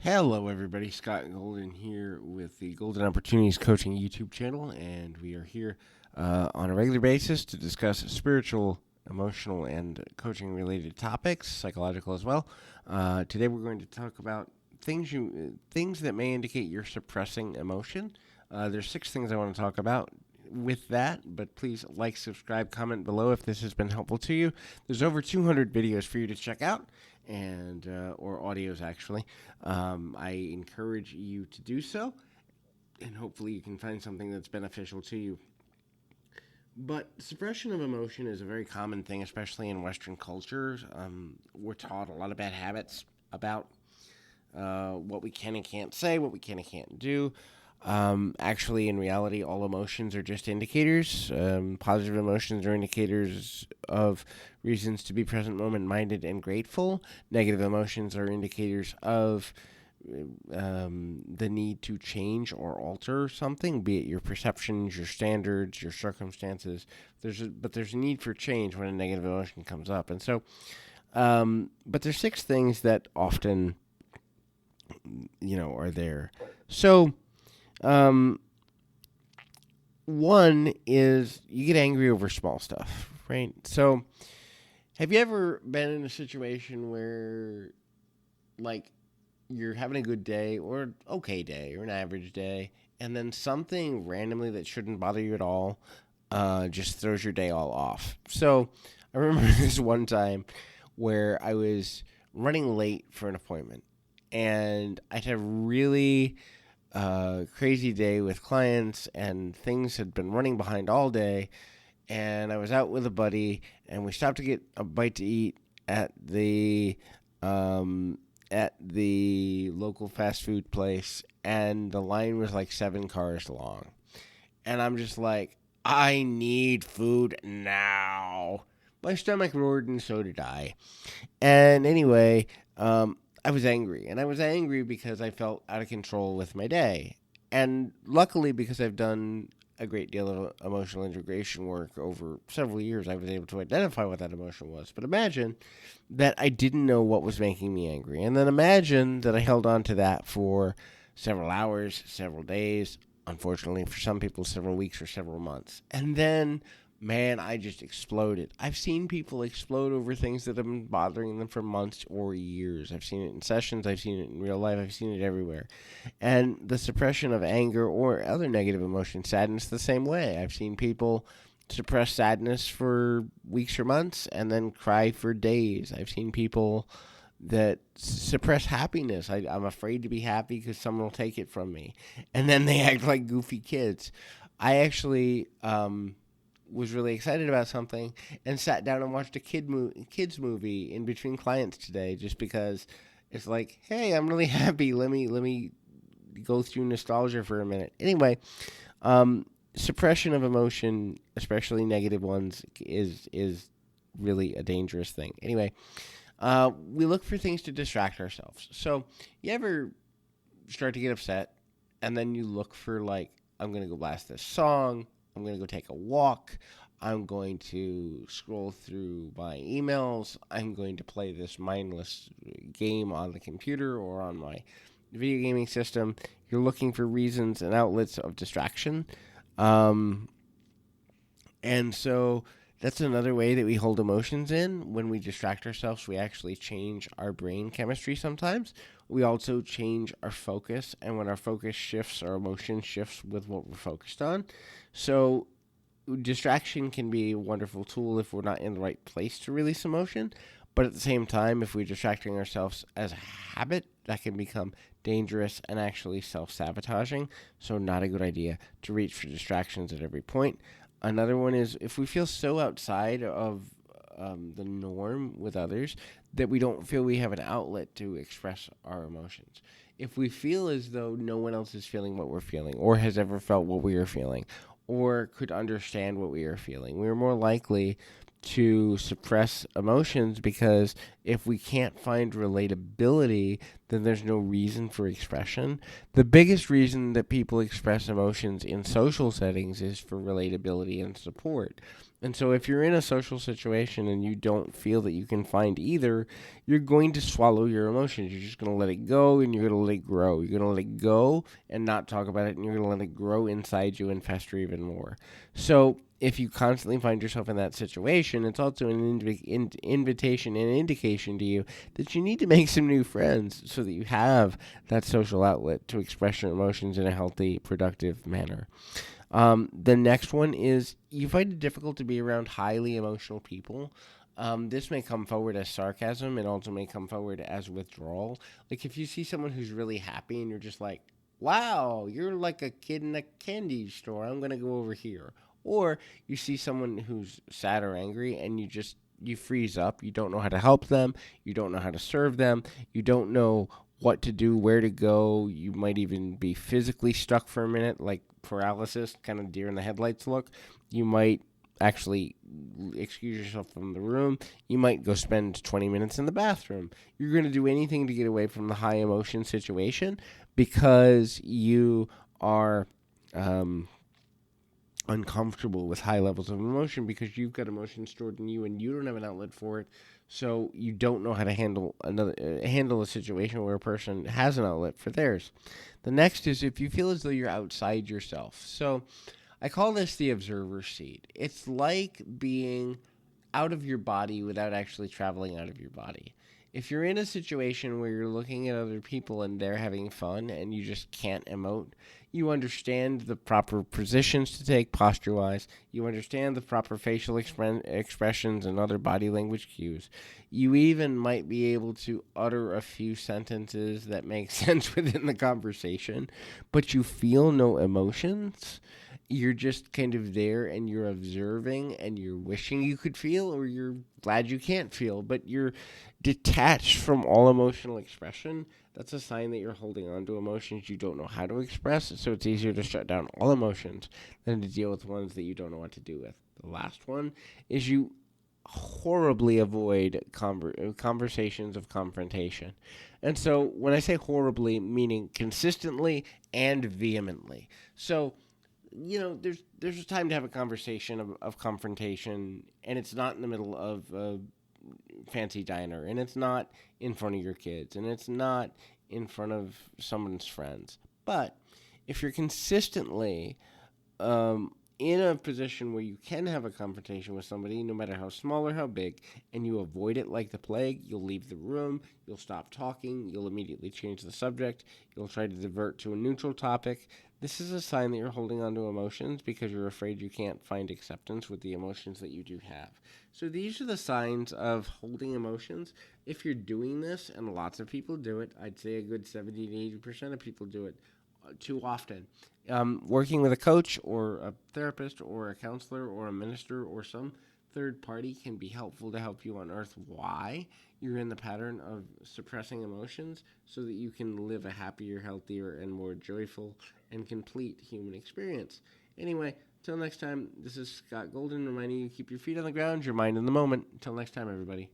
Hello, everybody. Scott Golden here with the Golden Opportunities Coaching YouTube channel, and we are here on a regular basis to discuss spiritual, emotional, and coaching related topics, psychological as well. Today, we're going to talk about things that may indicate you're suppressing emotion. There's 6 things I want to talk about with that, but please like, subscribe, comment below if this has been helpful to you. There's over 200 videos for you to check out, and or audios actually. I encourage you to do so, and hopefully you can find something that's beneficial to you. But suppression of emotion is a very common thing, especially in Western cultures. We're taught a lot of bad habits about what we can and can't say, what we can and can't do. Actually, in reality, all emotions are just indicators. Positive emotions are indicators of reasons to be present moment minded and grateful. Negative emotions are indicators of the need to change or alter something, be it your perceptions, your standards, your circumstances. But there's a need for change when a negative emotion comes up. And so, but there's 6 things that often, are there. So, one is you get angry over small stuff, right? So, have you ever been in a situation where, like, you're having a good day or an okay day or an average day, and then something randomly that shouldn't bother you at all just throws your day all off? So, I remember this one time where I was running late for an appointment, and I had a really crazy day with clients, and things had been running behind all day. And I was out with a buddy, and we stopped to get a bite to eat at the local fast food place, and the line was like 7 cars long. And I'm just like, I need food now. My stomach roared, and so did I. And anyway, I was angry. And I was angry because I felt out of control with my day. And luckily, because I've done a great deal of emotional integration work over several years, I was able to identify what that emotion was. But imagine that I didn't know what was making me angry. And then imagine that I held on to that for several hours, several days, unfortunately for some people, several weeks or several months. And then, man, I just exploded. I've seen people explode over things that have been bothering them for months or years. I've seen it in sessions. I've seen it in real life. I've seen it everywhere. And the suppression of anger or other negative emotions, sadness, the same way. I've seen people suppress sadness for weeks or months and then cry for days. I've seen people that suppress happiness. I'm afraid to be happy because someone will take it from me. And then they act like goofy kids. I actually was really excited about something and sat down and watched a kids movie in between clients today, just because it's like, hey, I'm really happy. Let me go through nostalgia for a minute. Anyway, suppression of emotion, especially negative ones, is really a dangerous thing. Anyway, we look for things to distract ourselves. So you ever start to get upset, and then you look for, like, I'm going to go blast this song. I'm going to go take a walk. I'm going to scroll through my emails. I'm going to play this mindless game on the computer or on my video gaming system. You're looking for reasons and outlets of distraction. And so that's another way that we hold emotions in. When we distract ourselves, we actually change our brain chemistry sometimes. We also change our focus, and when our focus shifts, our emotion shifts with what we're focused on. So distraction can be a wonderful tool if we're not in the right place to release emotion. But at the same time, if we're distracting ourselves as a habit, that can become dangerous and actually self-sabotaging. So not a good idea to reach for distractions at every point. Another one is if we feel so outside of the norm with others that we don't feel we have an outlet to express our emotions. If we feel as though no one else is feeling what we're feeling or has ever felt what we are feeling or could understand what we are feeling, we're more likely to suppress emotions, because if we can't find relatability, then there's no reason for expression. The biggest reason that people express emotions in social settings is for relatability and support. And so if you're in a social situation and you don't feel that you can find either, you're going to swallow your emotions. You're just going to let it go and you're going to let it grow. You're going to let it go and not talk about it, and you're going to let it grow inside you and fester even more. So if you constantly find yourself in that situation, it's also an invitation and indication to you that you need to make some new friends so that you have that social outlet to express your emotions in a healthy, productive manner. The next one is you find it difficult to be around highly emotional people. This may come forward as sarcasm. It also may come forward as withdrawal. Like if you see someone who's really happy and you're just like, wow, you're like a kid in a candy store. I'm going to go over here. Or you see someone who's sad or angry and you freeze up. You don't know how to help them. You don't know how to serve them. You don't know what to do, where to go. You might even be physically stuck for a minute, like paralysis, kind of deer in the headlights look. You might actually excuse yourself from the room. You might go spend 20 minutes in the bathroom. You're going to do anything to get away from the high emotion situation because you are uncomfortable with high levels of emotion because you've got emotion stored in you and you don't have an outlet for it. So you don't know how to handle a situation where a person has an outlet for theirs. The next is if you feel as though you're outside yourself. So I call this the observer seat. It's like being out of your body without actually traveling out of your body. If you're in a situation where you're looking at other people and they're having fun and you just can't emote, you understand the proper positions to take posture wise. You understand the proper facial expressions and other body language cues. You even might be able to utter a few sentences that make sense within the conversation, but you feel no emotions. You're just kind of there and you're observing and you're wishing you could feel, or you're glad you can't feel, but you're detached from all emotional expression. That's a sign that you're holding on to emotions you don't know how to express. So it's easier to shut down all emotions than to deal with ones that you don't know what to do with. The last one is you horribly avoid conversations of confrontation. And so when I say horribly, meaning consistently and vehemently. So there's a time to have a conversation of confrontation, and it's not in the middle of a fancy diner, and it's not in front of your kids, and it's not in front of someone's friends. But if you're consistently in a position where you can have a confrontation with somebody, no matter how small or how big, and you avoid it like the plague, you'll leave the room, you'll stop talking, you'll immediately change the subject, you'll try to divert to a neutral topic. This is a sign that you're holding on to emotions because you're afraid you can't find acceptance with the emotions that you do have. So these are the signs of holding emotions. If you're doing this, and lots of people do it, I'd say a good 70 to 80% of people do it too often. Working with a coach or a therapist or a counselor or a minister or some third party can be helpful to help you unearth why you're in the pattern of suppressing emotions so that you can live a happier, healthier, and more joyful and complete human experience. Anyway, until next time, this is Scott Golden reminding you to keep your feet on the ground, your mind in the moment. Until next time, everybody.